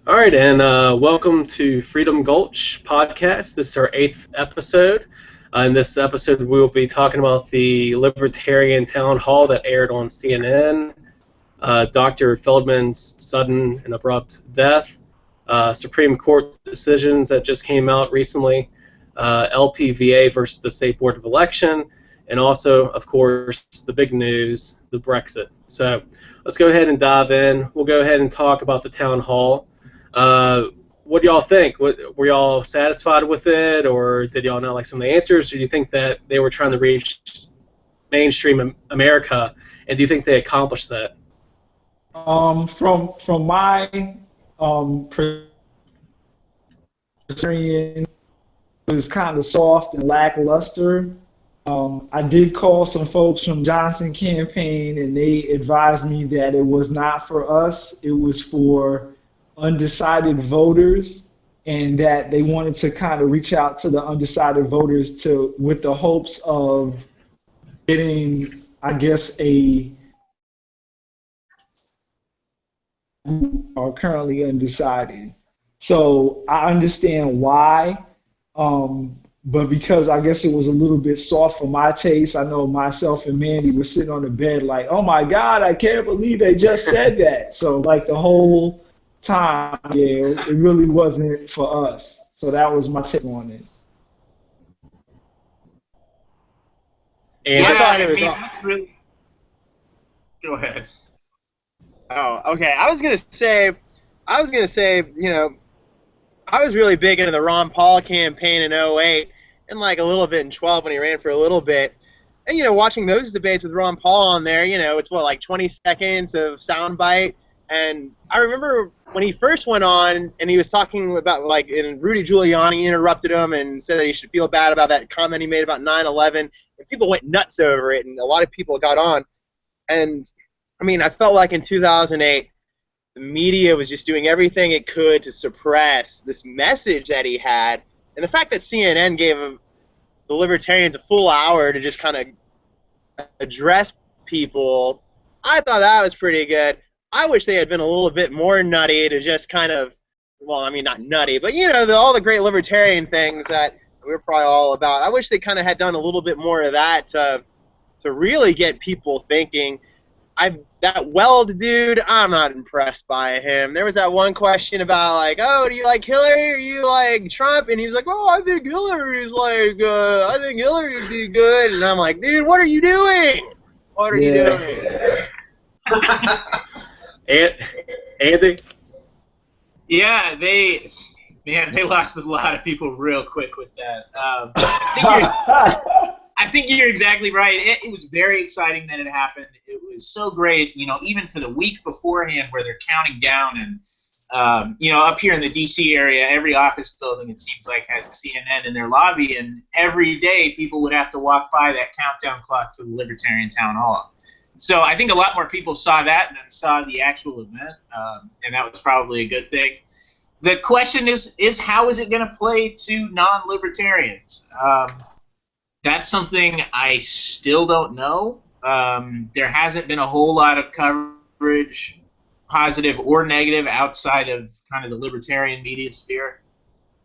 All right, and welcome to Freedom Gulch Podcast. This is our 8th episode. In this episode, we will be talking about the Libertarian Town Hall that aired on CNN, Dr. Feldman's sudden and abrupt death, Supreme Court decisions that just came out recently, LPVA versus the State Board of Election, and also, of course, the big news, the Brexit. So let's go ahead and dive in. We'll go ahead and talk about the Town Hall. What do y'all think? Were y'all satisfied with it, or did y'all not like some of the answers, or do you think that they were trying to reach mainstream America, and do you think they accomplished that? From my perspective, it was kind of soft and lackluster. I did call some folks from Johnson campaign, and they advised me that it was not for us. It was for undecided voters, and that they wanted to kind of reach out to the undecided voters with the hopes of getting, I guess, are currently undecided. So I understand why, but because I guess it was a little bit soft for my taste, I know myself and Mandy were sitting on the bed like, oh my God, I can't believe they just said that. So like the whole time, yeah, it really wasn't for us. So that was my take on it. And that's really. Go ahead. Oh, okay. I was gonna say, you know, I was really big into the Ron Paul campaign in 2008 and like a little bit in 2012 when he ran for a little bit. And, you know, watching those debates with Ron Paul on there, you know, it's like 20 seconds of soundbite. And I remember when he first went on and he was talking about, like, and Rudy Giuliani interrupted him and said that he should feel bad about that comment he made about 9/11. And people went nuts over it, and a lot of people got on. And, I mean, I felt like in 2008, the media was just doing everything it could to suppress this message that he had. And the fact that CNN gave the libertarians a full hour to just kind of address people, I thought that was pretty good. I wish they had been a little bit more nutty to just kind of, well, I mean, not nutty, but, you know, all the great libertarian things that we're probably all about. I wish they kind of had done a little bit more of that to really get people thinking. That Weld dude, I'm not impressed by him. There was that one question about, like, oh, do you like Hillary or you like Trump? And he was like, oh, I think Hillary's I think Hillary would be good. And I'm like, dude, what are you doing? What are you doing? Andy? Yeah, they lost a lot of people real quick with that. I think you're exactly right. It was very exciting that it happened. It was so great, you know, even for the week beforehand where they're counting down and, you know, up here in the D.C. area, every office building, it seems like, has CNN in their lobby, and every day people would have to walk by that countdown clock to the Libertarian Town Hall. So I think a lot more people saw that than saw the actual event, and that was probably a good thing. The question is how is it going to play to non-libertarians? That's something I still don't know. There hasn't been a whole lot of coverage, positive or negative, outside of kind of the libertarian media sphere.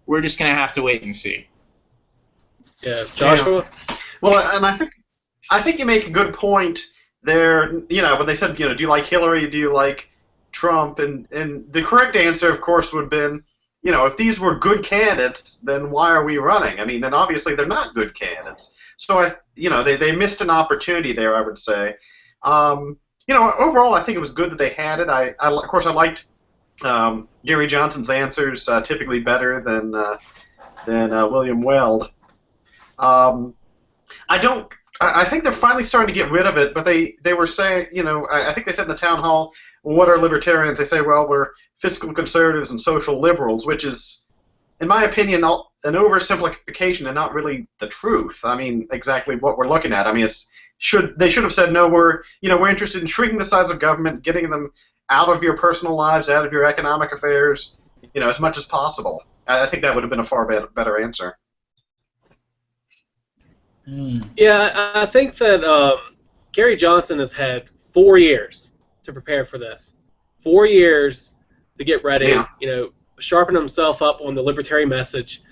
We're just going to have to wait and see. Yeah, Joshua? Yeah. Well, and I think you make a good point there. You know, when they said, you know, do you like Hillary? Do you like Trump? And the correct answer, of course, would have been, you know, if these were good candidates, then why are we running? I mean, and obviously they're not good candidates. So, you know, they missed an opportunity there, I would say. You know, overall, I think it was good that they had it. Of course, I liked Gary Johnson's answers typically better than William Weld. I think they're finally starting to get rid of it, but they were saying, you know, I think they said in the town hall, well, what are libertarians? They say, well, we're fiscal conservatives and social liberals, which is, in my opinion, an oversimplification and not really the truth. I mean, exactly what we're looking at. I mean, they should have said, no, we're interested in shrinking the size of government, getting them out of your personal lives, out of your economic affairs, you know, as much as possible. I think that would have been a far better answer. Yeah, I think that Gary Johnson has had 4 years to prepare for this. 4 years to get ready, Yeah. Sharpen himself up on the libertarian message,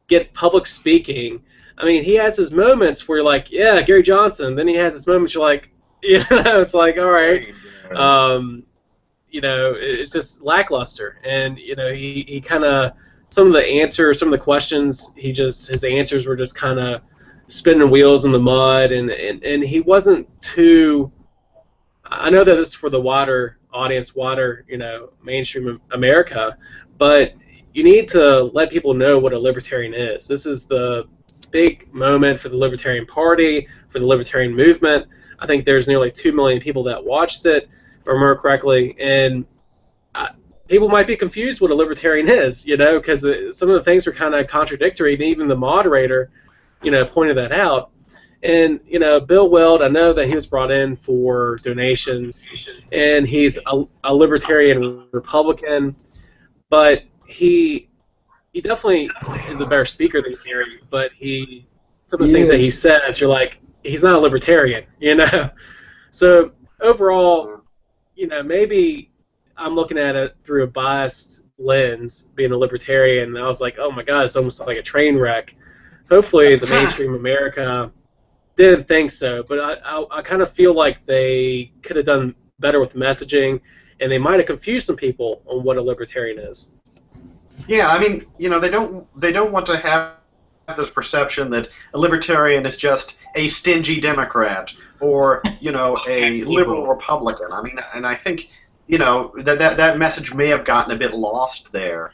get public speaking. I mean, he has his moments where you're like, yeah, Gary Johnson. Then he has his moments you're like, it's like, all right. It's just lackluster. And, he kind of, some of the answers, some of the questions, his answers were just kind of spinning wheels in the mud. And he wasn't too, I know that this is for the wider audience, mainstream America, but you need to let people know what a libertarian is. This is the big moment for the Libertarian Party, for the Libertarian movement. I think there's nearly 2 million people that watched it, if I remember correctly, and people might be confused what a libertarian is, because some of the things were kind of contradictory, and even the moderator, pointed that out. And, Bill Weld, I know that he was brought in for donations, and he's a libertarian Republican, but he definitely is a better speaker than Gary, but some of the things that he says, you're like, he's not a libertarian, So overall, maybe I'm looking at it through a biased lens, being a libertarian, and I was like, oh my God, it's almost like a train wreck. Hopefully the mainstream America didn't think so, but I kind of feel like they could have done better with messaging, and they might have confused some people on what a libertarian is. Yeah, I mean, they don't want to have this perception that a libertarian is just a stingy Democrat or, a liberal Republican. I mean, and I think, that message may have gotten a bit lost there,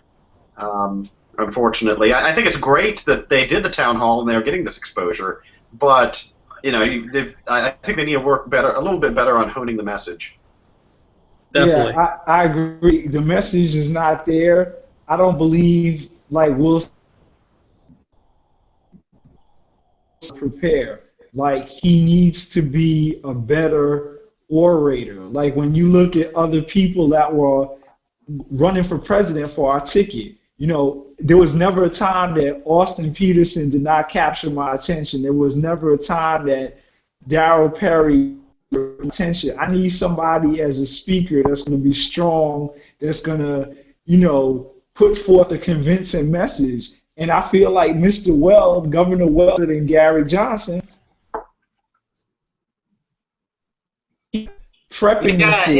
unfortunately. I think it's great that they did the town hall and they're getting this exposure, but, I think they need to work a little bit better on honing the message. Definitely. Yeah, I agree. The message is not there. I don't believe, Will prepare. He needs to be a better orator. When you look at other people that were running for president for our ticket, there was never a time that Austin Peterson did not capture my attention. There was never a time that Darryl Perry attention. I need somebody as a speaker that's going to be strong, that's going to, put forth a convincing message. And I feel like Mr. Weld, Governor Weld, and Gary Johnson prepping them for.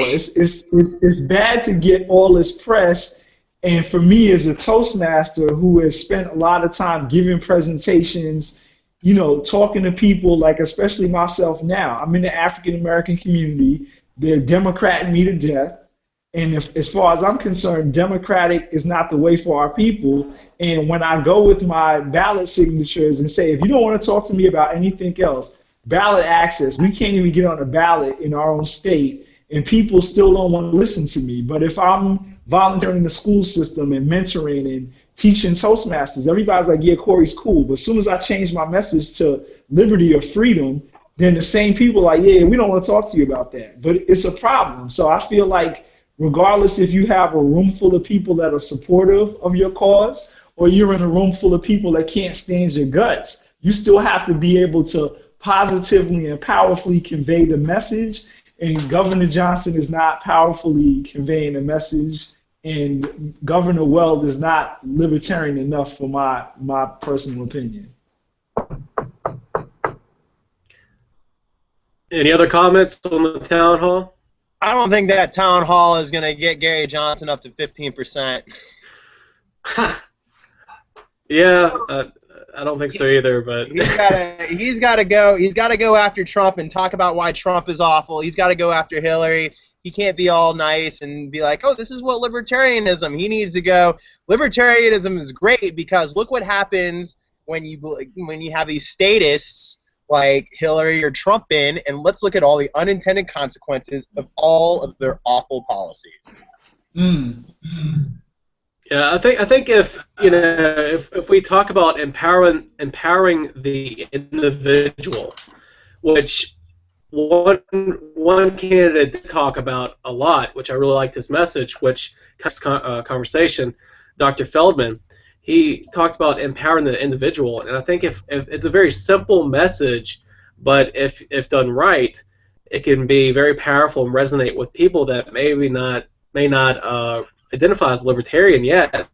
It's bad to get all this press. And for me as a Toastmaster who has spent a lot of time giving presentations, talking to people, especially myself now, I'm in the African American community. They're Democrating me to death. And as far as I'm concerned, Democratic is not the way for our people. And when I go with my ballot signatures and say, if you don't want to talk to me about anything else, ballot access, we can't even get on a ballot in our own state, and people still don't want to listen to me. But if I'm volunteering in the school system and mentoring and teaching Toastmasters, everybody's like, yeah, Corey's cool. But as soon as I change my message to liberty or freedom, then the same people are like, yeah, we don't want to talk to you about that. But it's a problem. So I feel like regardless if you have a room full of people that are supportive of your cause or you're in a room full of people that can't stand your guts, you still have to be able to positively and powerfully convey the message. And Governor Johnson is not powerfully conveying the message, and Governor Weld is not libertarian enough for my personal opinion. Any other comments on the town hall? I don't think that town hall is going to get Gary Johnson up to 15%. Yeah, I don't think so either. But he's got to go after Trump and talk about why Trump is awful. He's got to go after Hillary. He can't be all nice and be like, oh, this is what libertarianism. He needs to go. Libertarianism is great because look what happens when you have these statists like Hillary or Trump in, and let's look at all the unintended consequences of all of their awful policies. Yeah, I think if we talk about empowering the individual, which one candidate did talk about a lot, which I really liked his message, which conversation, Dr. Feldman, he talked about empowering the individual, and I think if it's a very simple message, but if done right, it can be very powerful and resonate with people that may not identify as libertarian yet,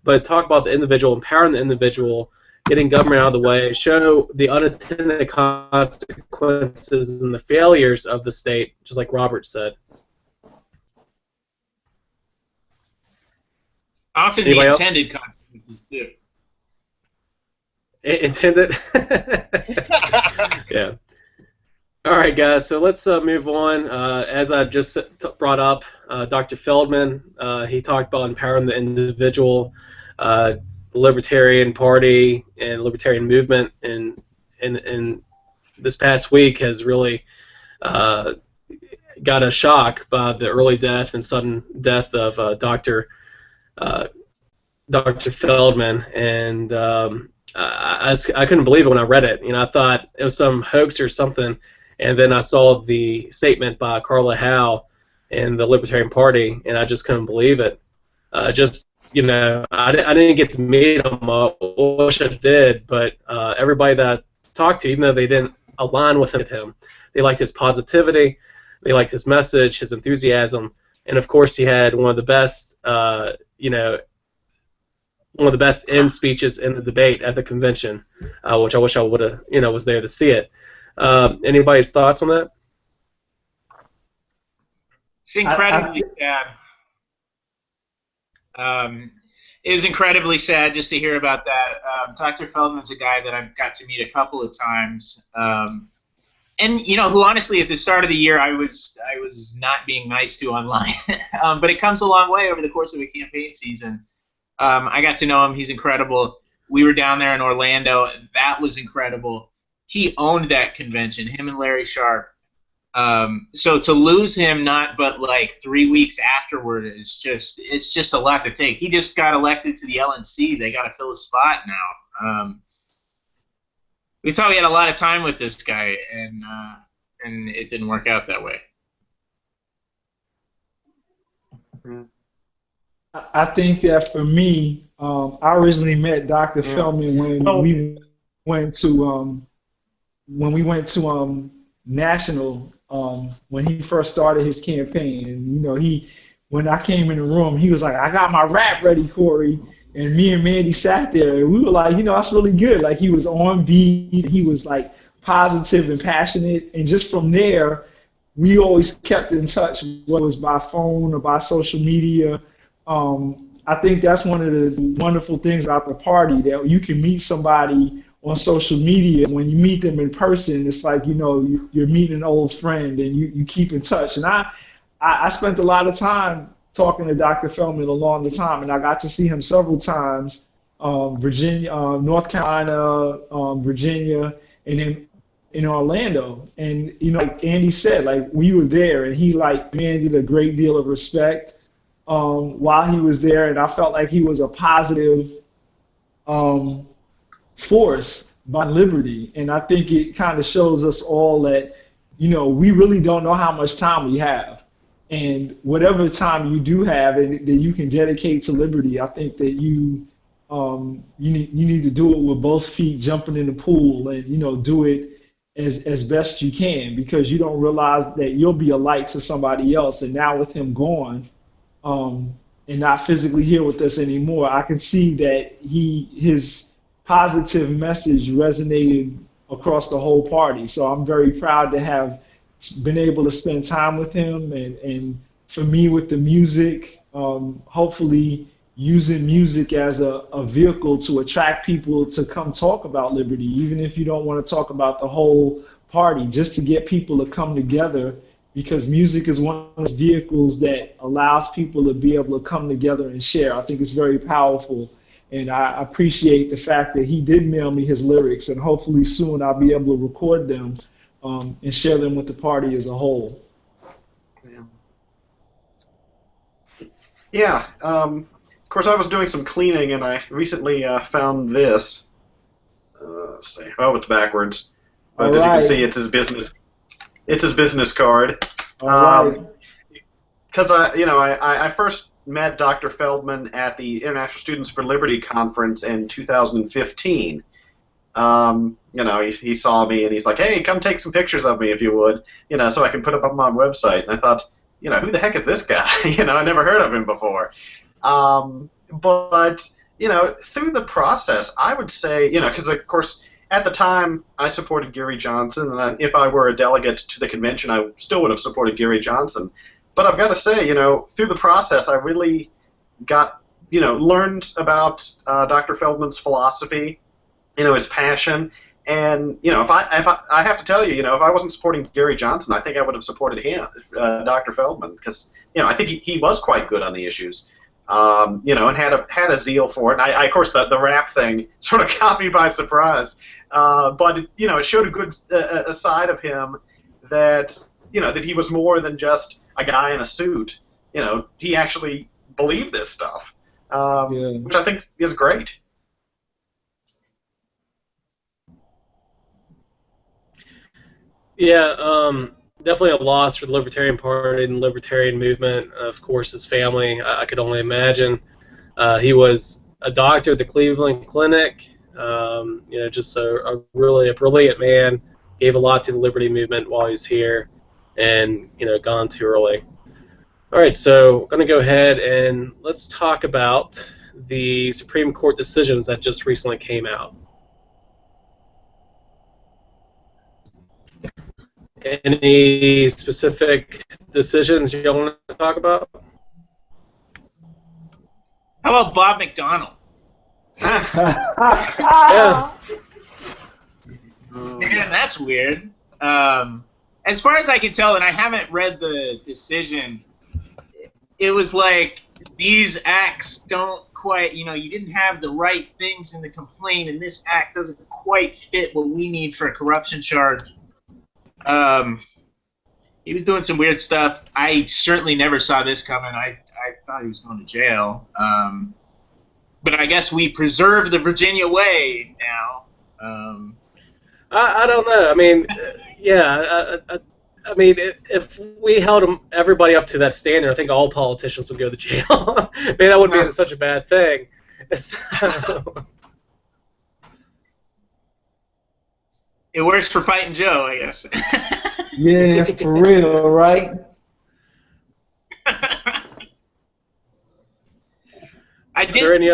but talk about the individual, empowering the individual, getting government out of the way, show the unintended consequences and the failures of the state, just like Robert said. Often Anybody the else? intended consequences, too. Intended? Yeah. All right, guys, so let's move on. As I just brought up, Dr. Feldman, he talked about empowering the individual, the Libertarian Party and Libertarian movement, and this past week has really got a shock by the early death and sudden death of Dr. Feldman, and I couldn't believe it when I read it. I thought it was some hoax or something, and then I saw the statement by Carla Howe and the Libertarian Party, and I just couldn't believe it. I didn't get to meet him. I wish I did, but everybody that I talked to, even though they didn't align with him, they liked his positivity, they liked his message, his enthusiasm, and of course he had one of the best, end speeches in the debate at the convention, which I wish I would have, was there to see it. Anybody's thoughts on that? It's incredibly sad. It was incredibly sad just to hear about that. Dr. Feldman's a guy that I've got to meet a couple of times, and who honestly at the start of the year I was not being nice to online, but it comes a long way over the course of a campaign season. I got to know him. He's incredible. We were down there in Orlando. That was incredible. He owned that convention, him and Larry Sharp. So to lose him but like 3 weeks afterward it's just a lot to take. He just got elected to the LNC. They got to fill a spot now. We thought we had a lot of time with this guy, and it didn't work out that way. I think that for me, I originally met Dr. Feldman when we went to National when he first started his campaign, and when I came in the room, he was like, "I got my rap ready, Corey," and me and Mandy sat there, and we were like, that's really good. Like, he was on beat, he was like positive and passionate, and just from there, we always kept in touch, whether it was by phone or by social media. I think that's one of the wonderful things about the party, that you can meet somebody on social media. When you meet them in person, it's like, you're meeting an old friend, and you keep in touch. And I spent a lot of time talking to Dr. Feldman along the time, and I got to see him several times, Virginia, North Carolina, Virginia, and then in Orlando. And, like Andy said, like, we were there, and he, demanded a great deal of respect while he was there, and I felt like he was a positive force by liberty. And I think it kind of shows us all that, we really don't know how much time we have. And whatever time you do have and that you can dedicate to liberty, I think that you need to do it with both feet jumping in the pool, and do it as best you can, because you don't realize that you'll be a light to somebody else. And now with him gone, and not physically here with us anymore, I can see that his positive message resonated across the whole party. So I'm very proud to have been able to spend time with him, and for me with the music, hopefully using music as a vehicle to attract people to come talk about liberty, even if you don't want to talk about the whole party, just to get people to come together, because music is one of those vehicles that allows people to be able to come together and share. I think it's very powerful, and I appreciate the fact that he did mail me his lyrics, and hopefully soon I'll be able to record them and share them with the party as a whole. Yeah. Of course, I was doing some cleaning, and I recently found this. Let's see. Oh, it's backwards. But as you can see, it's his business. It's his business card. Because I first met Dr. Feldman at the International Students for Liberty conference in 2015. He saw me and he's like, "Hey, come take some pictures of me if you would, so I can put them up on my website." And I thought, who the heck is this guy? I never heard of him before. But through the process, I would say, because of course at the time I supported Gary Johnson, and if I were a delegate to the convention, I still would have supported Gary Johnson. But I've got to say, through the process, I really got, learned about Dr. Feldman's philosophy, his passion. And if I have to tell you, if I wasn't supporting Gary Johnson, I think I would have supported him, Dr. Feldman, because I think he was quite good on the issues, and had a zeal for it. And I of course, the rap thing sort of caught me by surprise, but it showed a good a side of him that that he was more than just a guy in a suit. He actually believed this stuff, which I think is great. Yeah, definitely a loss for the Libertarian Party and the Libertarian movement. Of course, his family, I could only imagine. He was a doctor at the Cleveland Clinic, just a really brilliant man, gave a lot to the Liberty movement while he's here, and, gone too early. All right, so I'm going to go ahead and let's talk about the Supreme Court decisions that just recently came out. Any specific decisions you want to talk about? How about Bob McDonnell? Yeah. Man, that's weird. As far as I can tell, and I haven't read the decision, it was like these acts don't quite, you didn't have the right things in the complaint, and this act doesn't quite fit what we need for a corruption charge. He was doing some weird stuff. I certainly never saw this coming. I thought he was going to jail. But I guess we preserve the Virginia way now. I don't know. I mean, I mean, if we held everybody up to that standard, I think all politicians would go to jail. I mean, that wouldn't be such a bad thing. It works for fighting Joe, I guess. Yeah, for real, right? I did see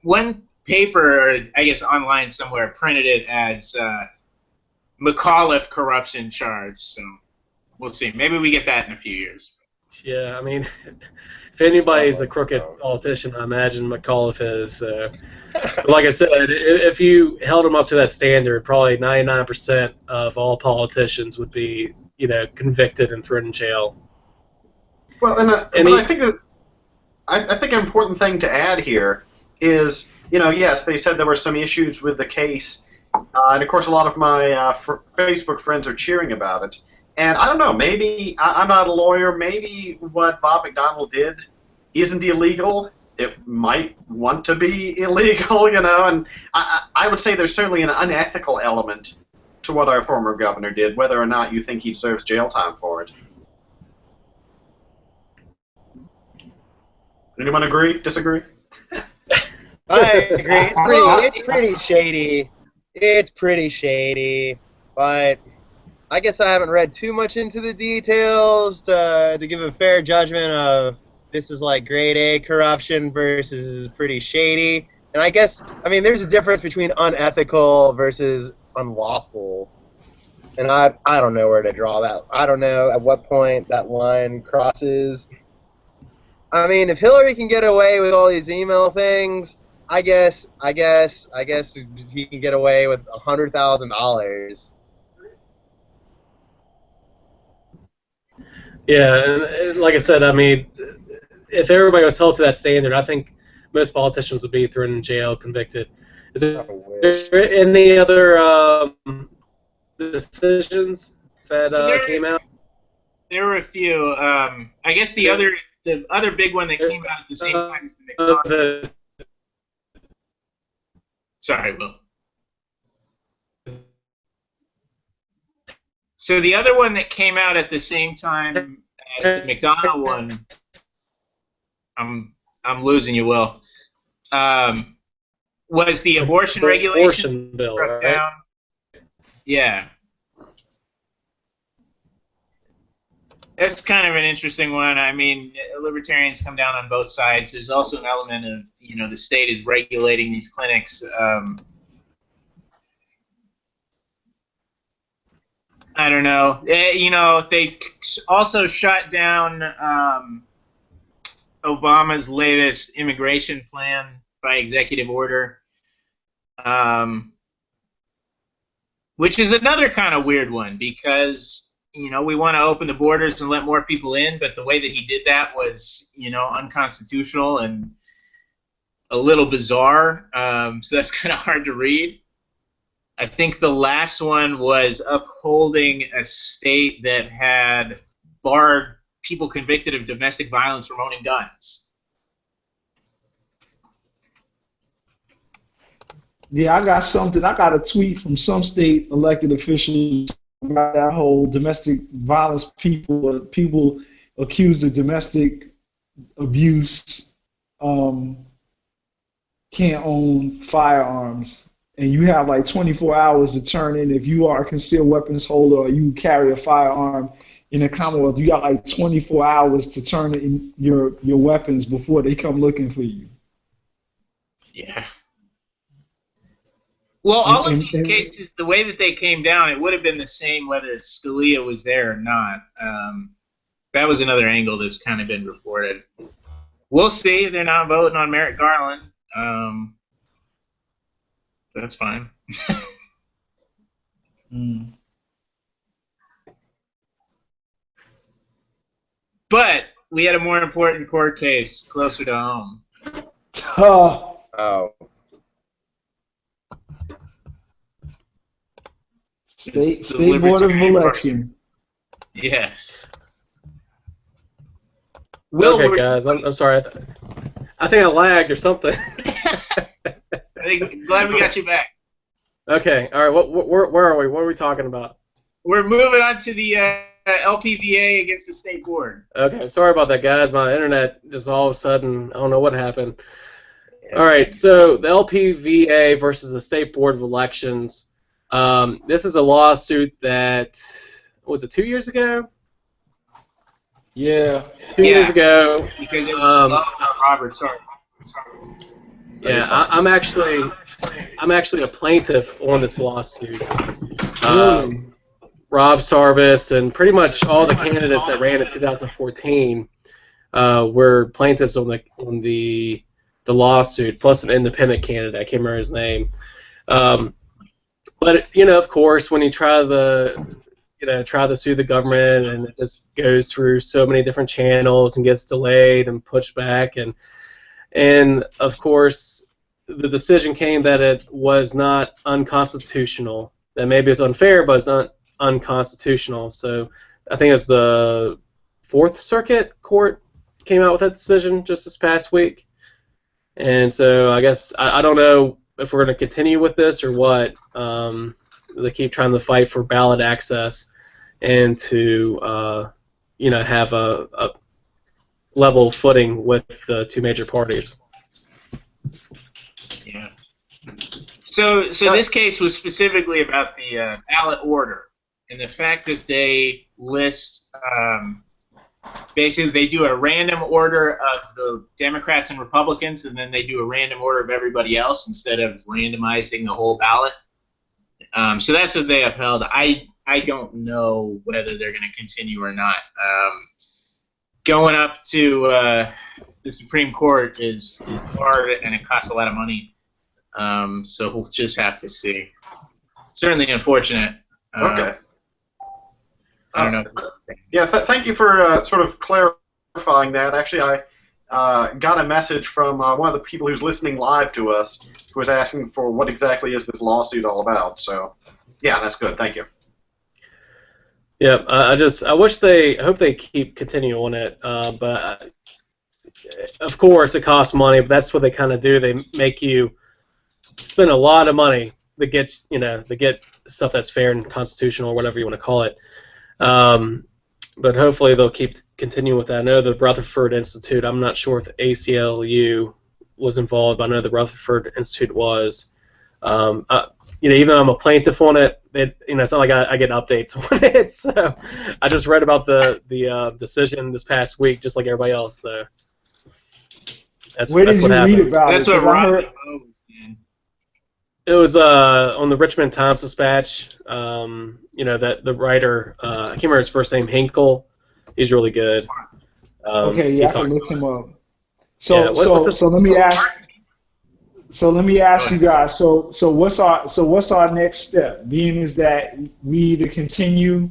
one paper, I guess online somewhere, printed it as McAuliffe corruption charge. So we'll see. Maybe we get that in a few years. Yeah, I mean, if anybody's a crooked politician, I imagine McAuliffe is. But like I said, if you held him up to that standard, probably 99% of all politicians would be, convicted and thrown in jail. Well, I think that I think an important thing to add here is, yes, they said there were some issues with the case, and of course a lot of my Facebook friends are cheering about it. And I don't know, maybe, I'm not a lawyer, maybe what Bob McDonnell did isn't illegal. It might want to be illegal, and I would say there's certainly an unethical element to what our former governor did, whether or not you think he deserves jail time for it. Anyone agree? Disagree? I agree. It's pretty shady. It's pretty shady, but I guess I haven't read too much into the details to give a fair judgment of this is like grade A corruption versus this is pretty shady. And I guess, there's a difference between unethical versus unlawful. And I don't know where to draw that. I don't know at what point that line crosses. If Hillary can get away with all these email things, I guess he can get away with $100,000. Yeah, and like I said, if everybody was held to that standard, I think most politicians would be thrown in jail, convicted. Is there any other decisions that came out? There were a few. I guess the other big one that came out at the same time as the McDonnell. Sorry, Will. So the other one that came out at the same time as the McDonnell one, I'm losing you, Will. Was the abortion regulation bill, struck right? down? Yeah. That's kind of an interesting one. I mean, libertarians come down on both sides. There's also an element of, the state is regulating these clinics. I don't know. They also shut down Obama's latest immigration plan by executive order, which is another kind of weird one because we want to open the borders and let more people in, but the way that he did that was, unconstitutional and a little bizarre. So that's kind of hard to read. I think the last one was upholding a state that had barred people convicted of domestic violence from owning guns. Yeah, I got something. I got a tweet from some state elected officials about that whole domestic violence. People accused of domestic abuse can't own firearms, and you have like 24 hours to turn in if you are a concealed weapons holder or you carry a firearm in the Commonwealth. You got like 24 hours to turn in your weapons before they come looking for you. Yeah. Well, all of these cases, the way that they came down, it would have been the same whether Scalia was there or not. That was another angle that's kind of been reported. We'll see. They're not voting on Merrick Garland. That's fine. But we had a more important court case closer to home. Oh. State Board of Election. Yes. Okay, guys, I'm sorry. I think I lagged or something. Glad we got you back. Okay, all right. Where are we? What are we talking about? We're moving on to the LPVA against the state board. Okay, sorry about that, guys. My internet just all of a sudden, I don't know what happened. All right, so the LPVA versus the State Board of Elections. This is a lawsuit that, was it 2 years ago? Yeah. 2 years ago. Because it was Robert, sorry. Yeah, I'm actually a plaintiff on this lawsuit. Really? Rob Sarvis and pretty much all the candidates that ran in 2014 were plaintiffs on the lawsuit, plus an independent candidate. I can't remember his name. But of course, when you try to sue the government, and it just goes through so many different channels and gets delayed and pushed back, and of course, the decision came that it was not unconstitutional. That maybe it's unfair, but it's not unconstitutional. So I think it's the Fourth Circuit Court came out with that decision just this past week. And so I guess I don't know if we're going to continue with this or what. They keep trying to fight for ballot access and to have a level footing with the two major parties. Yeah. So this case was specifically about the ballot order and the fact that they list basically they do a random order of the Democrats and Republicans, and then they do a random order of everybody else instead of randomizing the whole ballot. So that's what they upheld. I don't know whether they're going to continue or not. Going up to the Supreme Court is hard, and it costs a lot of money. So we'll just have to see. Certainly unfortunate. Okay. I don't know. Yeah, thank you for sort of clarifying that. Actually, I got a message from one of the people who's listening live to us who was asking for what exactly is this lawsuit all about. So, yeah, that's good. Thank you. Yeah, I hope they keep continuing on it. But of course, it costs money. But that's what they kind of do. They make you spend a lot of money to get stuff that's fair and constitutional, or whatever you want to call it. But hopefully they'll keep continuing with that. I know the Rutherford Institute, I'm not sure if ACLU was involved, but I know the Rutherford Institute was. Even though I'm a plaintiff on it, it's not like I get updates on it. So I just read about the decision this past week, just like everybody else. So that's what happens. Read about That's it? what Robbie knows, man. It was on the Richmond Times-Dispatch. That the writer, I can't remember his first name, Hinkle. He's really good. Okay, I can look him up. So Yeah, let me ask. So let me ask you guys. So what's our next step? Being is that we either continue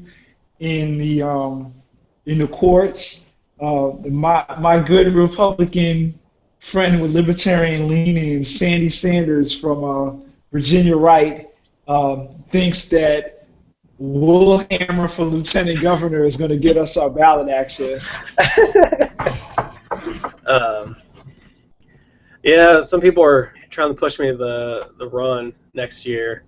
in the courts. My good Republican friend with libertarian leanings, Sandy Sanders from Virginia Right, thinks that Will Hammer for lieutenant governor is going to get us our ballot access. Yeah, some people are trying to push me to the run next year.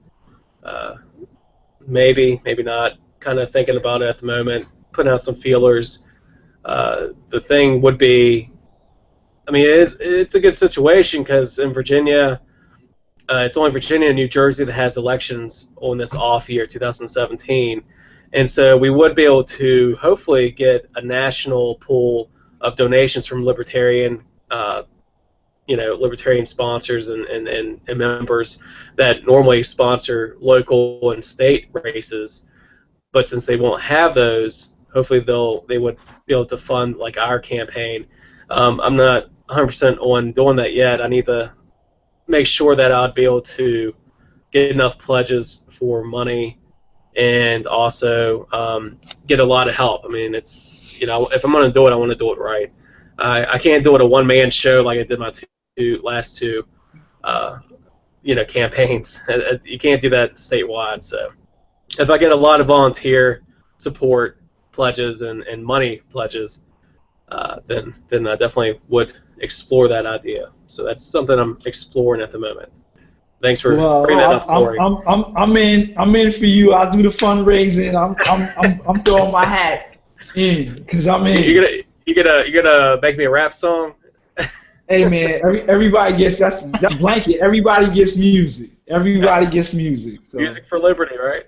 Maybe not. Kind of thinking about it at the moment, putting out some feelers. The thing would be, it's a good situation because in Virginia, it's only Virginia and New Jersey that has elections on this off year, 2017, and so we would be able to hopefully get a national pool of donations from libertarian sponsors and members that normally sponsor local and state races. But since they won't have those, hopefully they would be able to fund like our campaign. I'm not 100% on doing that yet. I need to make sure that I'd be able to get enough pledges for money and also get a lot of help. It's if I'm going to do it, I want to do it right. I can't do it a one-man show like I did my last two campaigns. You can't do that statewide. So if I get a lot of volunteer support pledges and money pledges, then I definitely would explore that idea. So that's something I'm exploring at the moment. Thanks for bringing that up, Corey. I'm in for you. I'll do the fundraising. I'm throwing my hat in because I'm in. You gonna make me a rap song? Hey man, everybody gets that's blanket. Everybody gets music. Everybody gets music. So. Music for liberty, right?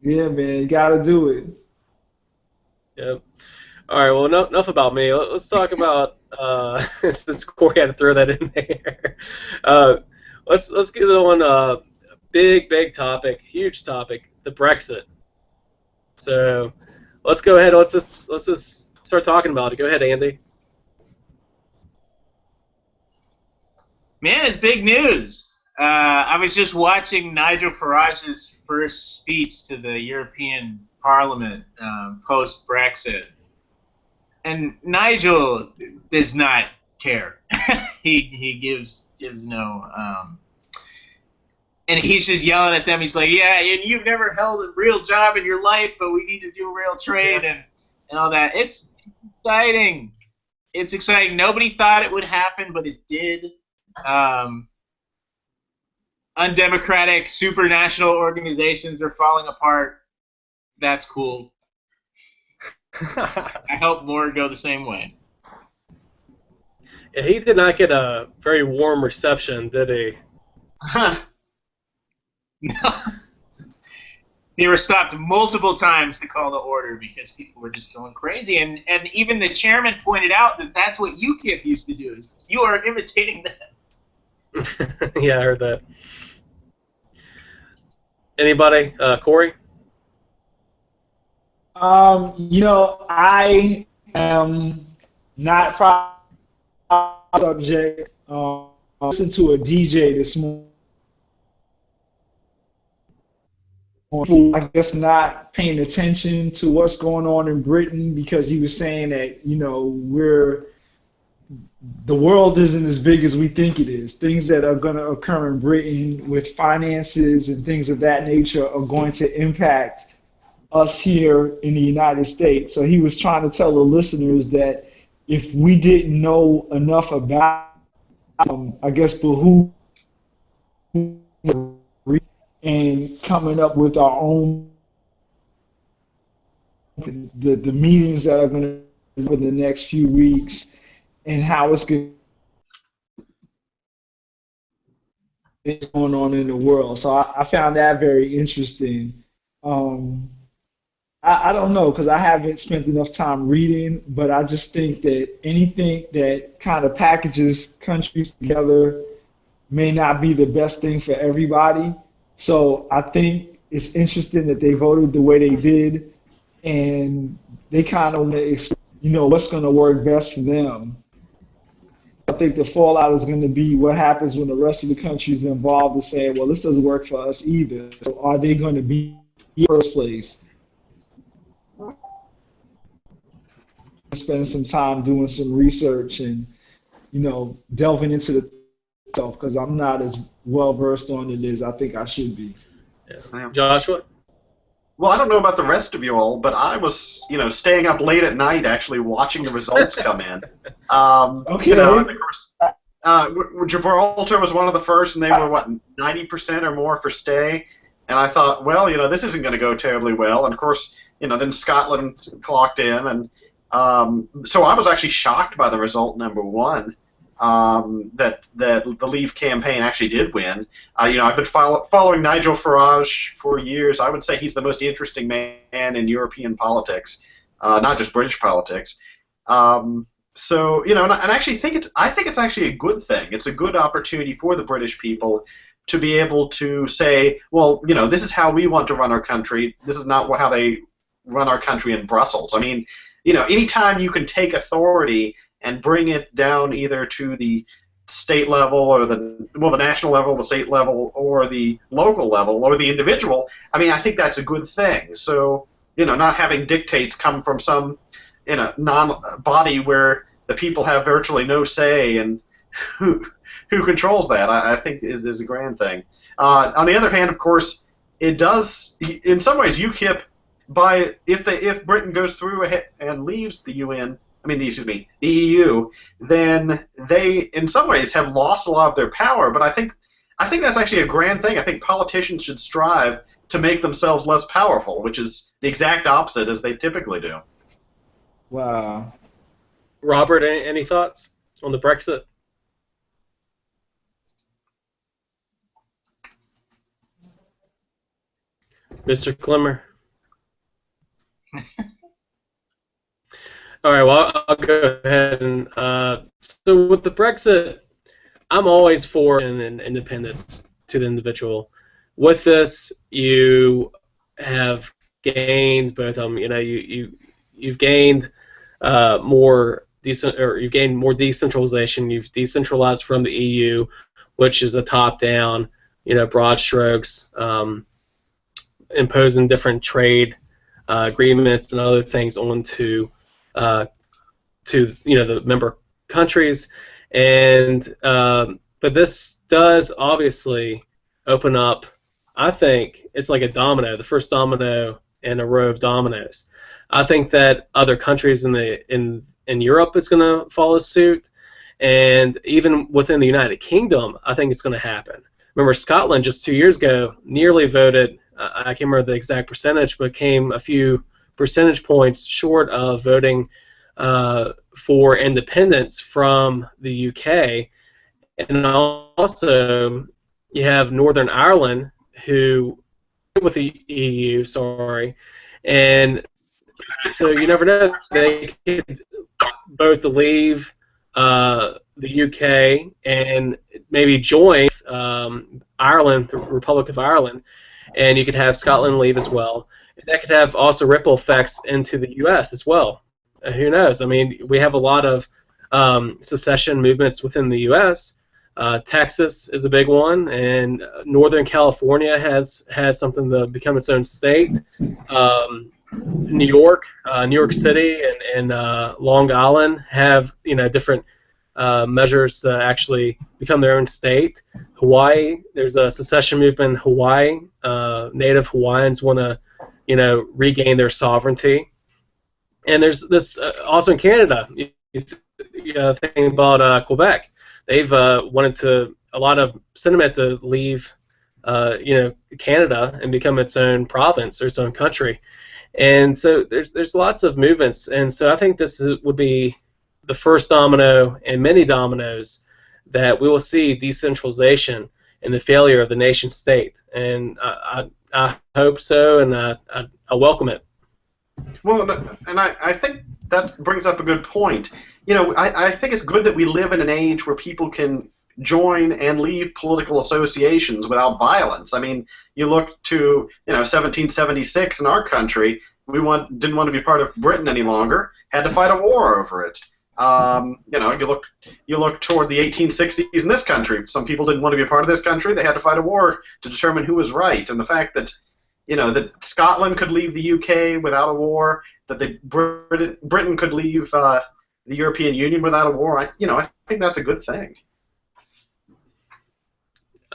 Yeah, man, you gotta do it. Yep. All right. Well, enough about me. Let's talk about since Corey had to throw that in there. Let's get on a big topic, huge topic, the Brexit. So let's go ahead. Let's just start talking about it. Go ahead, Andy. Man, it's big news. I was just watching Nigel Farage's first speech to the European Parliament post-Brexit. And Nigel does not care. he gives no... and he's just yelling at them. He's like, yeah, and you've never held a real job in your life, but we need to do real trade and all that. It's exciting. It's exciting. Nobody thought it would happen, but it did. Undemocratic supranational organizations are falling apart. That's cool. I hope more go the same way. Yeah, he did not get a very warm reception, did he? No. They were stopped multiple times to call the order because people were just going crazy. And even the chairman pointed out that that's what UKIP used to do, is you are imitating them. Yeah, I heard that. Anybody? Corey? I am not proud of the subject. I listened to a DJ this morning. I guess not paying attention to what's going on in Britain because he was saying that, the world isn't as big as we think it is. Things that are going to occur in Britain with finances and things of that nature are going to impact us here in the United States. So he was trying to tell the listeners that if we didn't know enough about, I guess, who and coming up with our own the meetings that are going to be over the next few weeks and how it's going things going on in the world. So I found that very interesting. I don't know because I haven't spent enough time reading, but I just think that anything that kind of packages countries together may not be the best thing for everybody. So I think it's interesting that they voted the way they did, and they kind of want to, what's going to work best for them. I think the fallout is going to be what happens when the rest of the countries involved are saying, well, this doesn't work for us either. So are they going to be in the first place? Spend some time doing some research and, delving into the stuff because I'm not as well versed on it as I think I should be. Yeah. Joshua? Well, I don't know about the rest of you all, but I was, staying up late at night actually watching the results come in. Okay. And of course, Gibraltar was one of the first, and they were, 90% or more for stay. And I thought, well, this isn't going to go terribly well. And, of course, then Scotland clocked in. And so I was actually shocked by the result, number one, that the Leave campaign actually did win. I've been following Nigel Farage for years. I would say he's the most interesting man in European politics, not just British politics. So, and I actually think it's actually a good thing. It's a good opportunity for the British people to be able to say, well, this is how we want to run our country. This is not how they run our country in Brussels. I mean, anytime you can take authority and bring it down either to the state level or the national level, the state level, or the local level, or the individual, I mean, I think that's a good thing. So, not having dictates come from some, non-body where the people have virtually no say and who controls that, I think is a grand thing. On the other hand, of course, it does, in some ways, UKIP, if Britain goes through and leaves the EU, then they, in some ways, have lost a lot of their power. But I think that's actually a grand thing. I think politicians should strive to make themselves less powerful, which is the exact opposite as they typically do. Wow. Robert, any thoughts on the Brexit? Mr. Clemmer? All right, well, I'll go ahead and so with the Brexit, I'm always for an independence to the individual. With this, you have gained both of them. You've gained more decentralization. You've decentralized from the EU, which is a top-down, broad strokes, imposing different trade agreements and other things onto the member countries, and but this does obviously open up. I think it's like a domino, the first domino in a row of dominoes. I think that other countries in Europe is going to follow suit, and even within the United Kingdom, I think it's going to happen. Remember, Scotland just 2 years ago nearly voted. I can't remember the exact percentage, but came a few percentage points short of voting for independence from the UK. And also, you have Northern Ireland, who with the EU, and so you never know, they could vote to leave the UK and maybe join Ireland, the Republic of Ireland, and you could have Scotland leave as well. And that could have also ripple effects into the U.S. as well. Who knows? I mean, we have a lot of secession movements within the U.S. Texas is a big one, and Northern California has something to become its own state. New York City, and Long Island have different measures to actually become their own state. Hawaii, there's a secession movement in Hawaii. Native Hawaiians want to regain their sovereignty. And there's this also in Canada. You think about Quebec. They've wanted a lot of sentiment to leave Canada and become its own province or its own country. And so there's lots of movements, and so I think this would be the first domino in many dominoes that we will see decentralization. and the failure of the nation state. And I hope so, and I welcome it. Well, and I think that brings up a good point. I think it's good that we live in an age where people can join and leave political associations without violence. I mean, you look to 1776 in our country. We didn't want to be part of Britain any longer. Had to fight a war over it. You look toward the 1860s in this country. Some people didn't want to be a part of this country. They had to fight a war to determine who was right. And the fact that that Scotland could leave the UK without a war, that Britain could leave the European Union without a war, I think that's a good thing.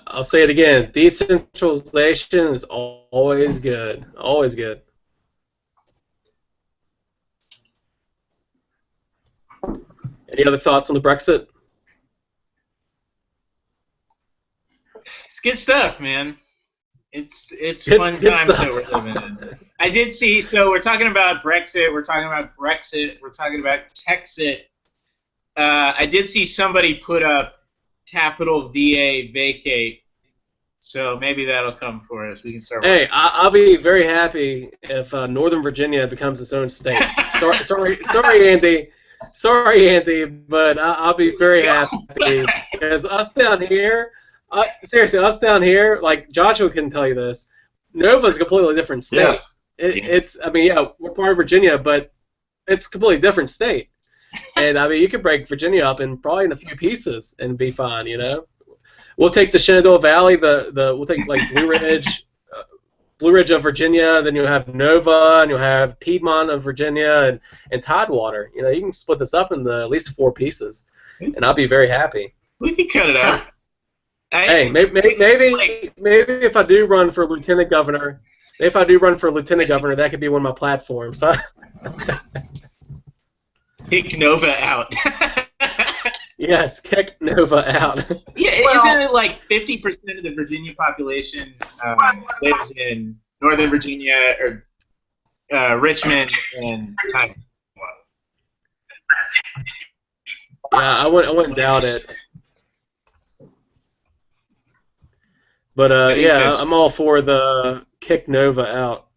I'll say it again. Decentralization is always good. Always good. Any other thoughts on the Brexit? It's good stuff, man. It's fun times that we're living in. I did see. So we're talking about Brexit. We're talking about Brexit. We're talking about Texit. I did see somebody put up capital VA vacate. So maybe that'll come for us. We can start. Hey, I'll be very happy if Northern Virginia becomes its own state. Sorry, Andy. Sorry, Andy, but I'll be very happy because us down here, seriously, us down here, like Joshua can tell you this, Nova's a completely different state. Yes. We're part of Virginia, but it's a completely different state. And you could break Virginia up in probably in a few pieces and be fine. We'll take the Shenandoah Valley, we'll take like Blue Ridge of Virginia, then you'll have Nova, and you'll have Piedmont of Virginia, and Tidewater. You can split this up into at least 4 pieces, and I'll be very happy. We can cut it out. Hey, maybe if I do run for lieutenant governor, that could be one of my platforms. Huh? Kick Nova out. Yes, kick Nova out. Yeah, isn't it like 50% of the Virginia population lives in Northern Virginia or Richmond and Tidewater? Yeah, I wouldn't doubt it. But I'm all for the kick Nova out.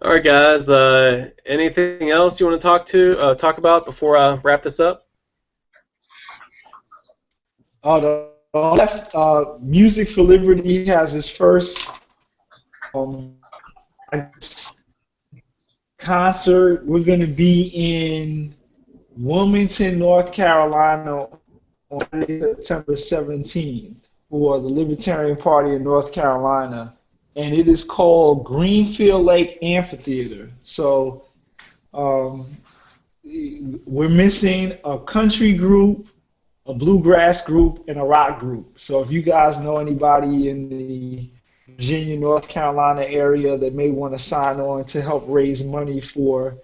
All right, guys. Anything else you want to talk about before I wrap this up? Music for Liberty has its first concert. We're going to be in Wilmington, North Carolina on September 17th for the Libertarian Party in North Carolina. And it is called Greenfield Lake Amphitheater. So we're missing a country group, a bluegrass group, and a rock group. So if you guys know anybody in the Virginia, North Carolina area that may want to sign on to help raise money for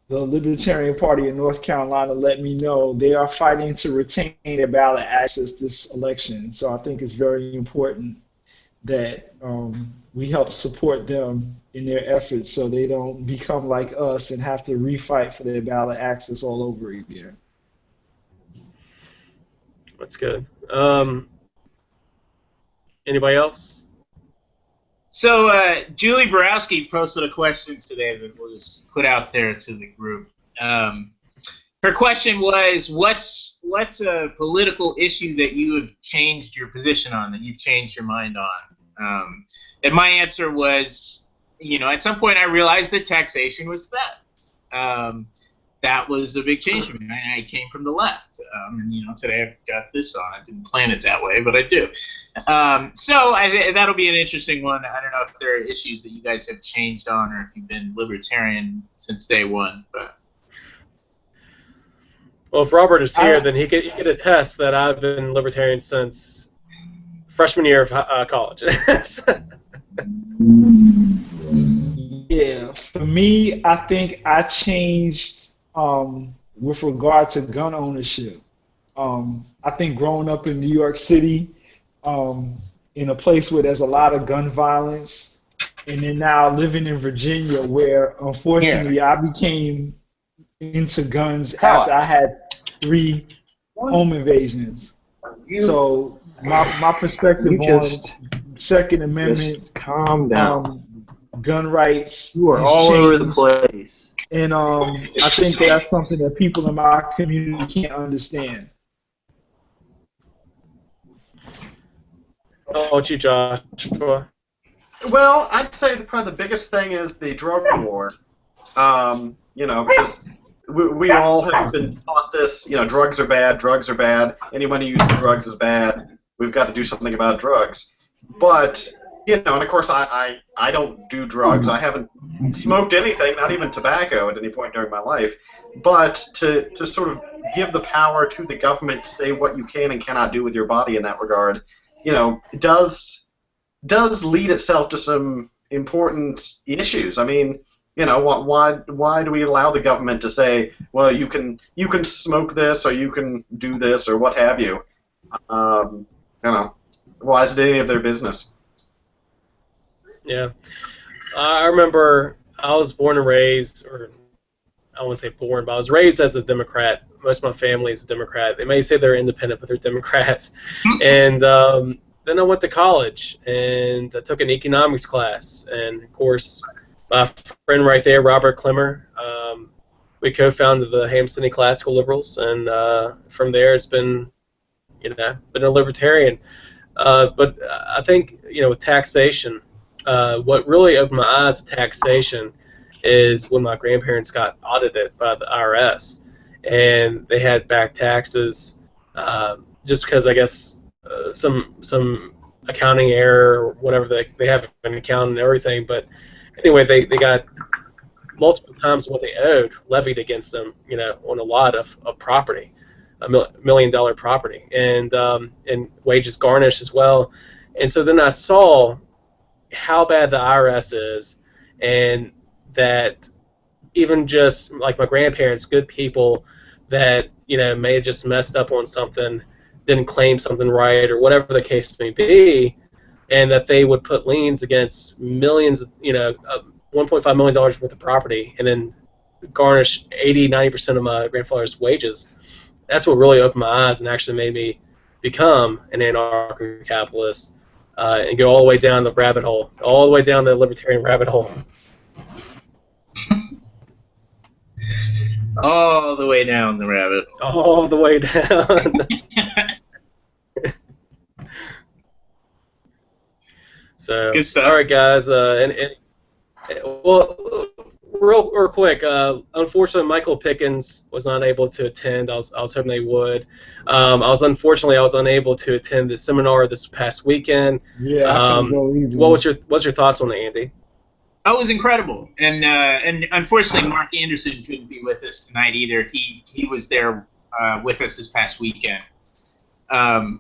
the Libertarian Party in North Carolina, let me know. They are fighting to retain their ballot access this election. So I think it's very important that we help support them in their efforts so they don't become like us and have to refight for their ballot access all over again. That's good. Anybody else? So Julie Borowski posted a question today that we'll just put out there to the group. Her question was, what's a political issue that you have changed your position on, that you've changed your mind on? And my answer was, at some point I realized that taxation was theft. That was a big change for me. I came from the left, and today I've got this on. I didn't plan it that way, but I do. So that'll be an interesting one. I don't know if there are issues that you guys have changed on, or if you've been libertarian since day one. But well, if Robert is here, then he could attest that I've been libertarian since freshman year of college. Yeah, for me, I think I changed with regard to gun ownership. I think growing up in New York City, in a place where there's a lot of gun violence, and then now living in Virginia where, unfortunately, I became into guns after I had 3 home invasions. So my perspective on Second Amendment, calm down. Gun rights, You are has all over the changed. place. And I think that's something that people in my community can't understand. How about you, Joshua? Well, I'd say probably the biggest thing is the drug war. Because we all have been taught this. Drugs are bad. Drugs are bad. Anyone who uses drugs is bad. We've got to do something about drugs. But and of course I don't do drugs. I haven't smoked anything, not even tobacco, at any point during my life. But to sort of give the power to the government to say what you can and cannot do with your body in that regard, does lead itself to some important issues. I mean, why do we allow the government to say, well, you can smoke this or you can do this or what have you? Why is it any of their business? Yeah. I remember I was born and raised, or I won't say born, but I was raised as a Democrat. Most of my family is a Democrat. They may say they're independent, but they're Democrats. And then I went to college, and I took an economics class. And, of course, my friend right there, Robert Clemmer, we co-founded the Ham City Classical Liberals. And from there it's been a libertarian. But I think, with taxation, what really opened my eyes to taxation is when my grandparents got audited by the IRS, and they had back taxes just because I guess some accounting error or whatever. They have an account and everything, but anyway, they got multiple times what they owed levied against them, on a lot of property, $1 million property, and wages garnished as well. And so then I saw how bad the IRS is, and that even just like my grandparents, good people that may have just messed up on something, didn't claim something right, or whatever the case may be, and that they would put liens against millions, $1.5 million worth of property, and then garnish 80-90% of my grandfather's wages. That's what really opened my eyes and actually made me become an anarcho-capitalist and go all the way down the rabbit hole, all the way down the libertarian rabbit hole. All the way down the rabbit hole. All the way down. So, good stuff. All right, guys. Well, real quick. Unfortunately, Michael Pickens was not able to attend. I was hoping they would. I was unable to attend the seminar this past weekend. Yeah, I couldn't go either. What's your thoughts on it, Andy? That was incredible, and unfortunately, Mark Anderson couldn't be with us tonight either. He was there with us this past weekend.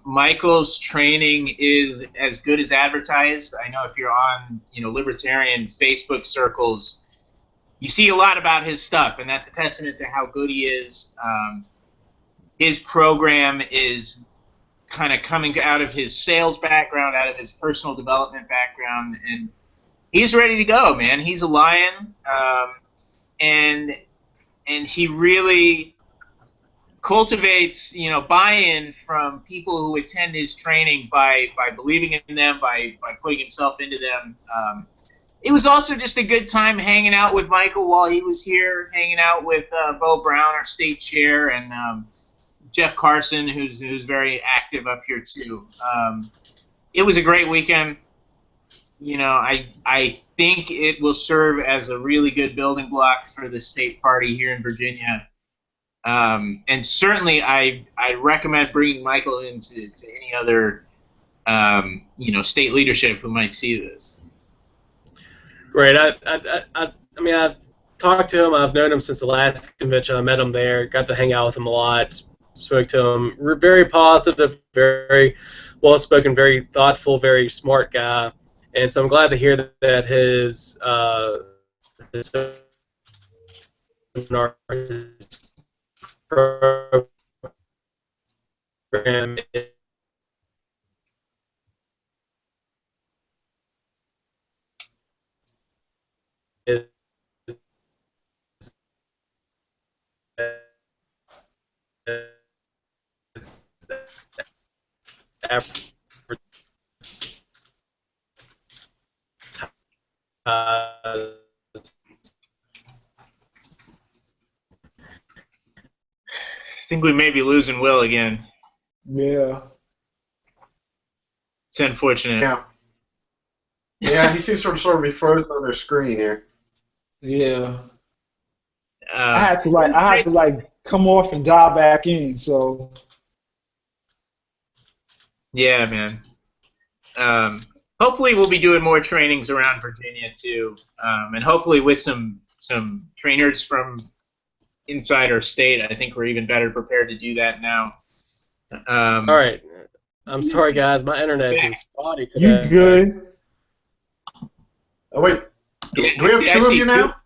Michael's training is as good as advertised. I know if you're on libertarian Facebook circles, you see a lot about his stuff, and that's a testament to how good he is. His program is kind of coming out of his sales background, out of his personal development background, and he's ready to go, man. He's a lion, and he really cultivates, buy-in from people who attend his training by believing in them, by putting himself into them. It was also just a good time hanging out with Michael while he was here, hanging out with Bo Brown, our state chair, and Jeff Carson, who's very active up here too. It was a great weekend. I think it will serve as a really good building block for the state party here in Virginia. And certainly I recommend bringing Michael into any other, state leadership who might see this. Great. I mean, I've talked to him. I've known him since the last convention. I met him there. Got to hang out with him a lot. Spoke to him. Very positive, very well-spoken, very thoughtful, very smart guy. And so I'm glad to hear that his program is advertise. I think we may be losing Will again. Yeah. It's unfortunate. Yeah. Yeah, he seems to sort of be frozen on their screen here. Yeah. I had to come off and dial back in. So. Yeah, man. Hopefully we'll be doing more trainings around Virginia too, and hopefully with some trainers from inside our state. I think we're even better prepared to do that now. All right. I'm sorry, guys. My internet is spotty today. You good? Oh, wait. Do we have two of you now?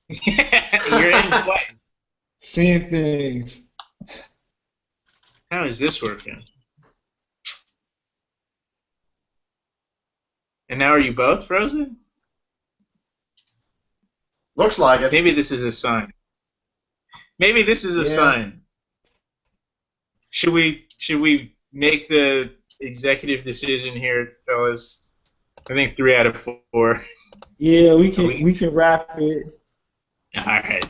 You're in twice. Seeing things. How is this working? And now are you both frozen? Looks like it. Maybe this is a sign. Maybe this is a sign. Should we make the executive decision here, fellas? I think 3 out of 4. Yeah, we can wrap it. All right.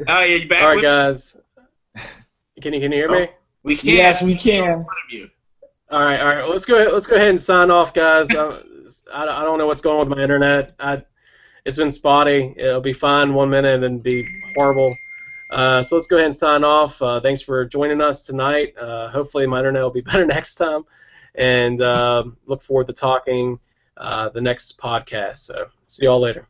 Oh, you back? All right, guys. Can you hear me? We can. Yes, we can. In front of you. All right. Let's go ahead and sign off, guys. I don't know what's going on with my internet. It's been spotty. It'll be fine 1 minute and then be horrible. So let's go ahead and sign off. Thanks for joining us tonight. Hopefully my internet will be better next time. And look forward to talking the next podcast. So see y'all later.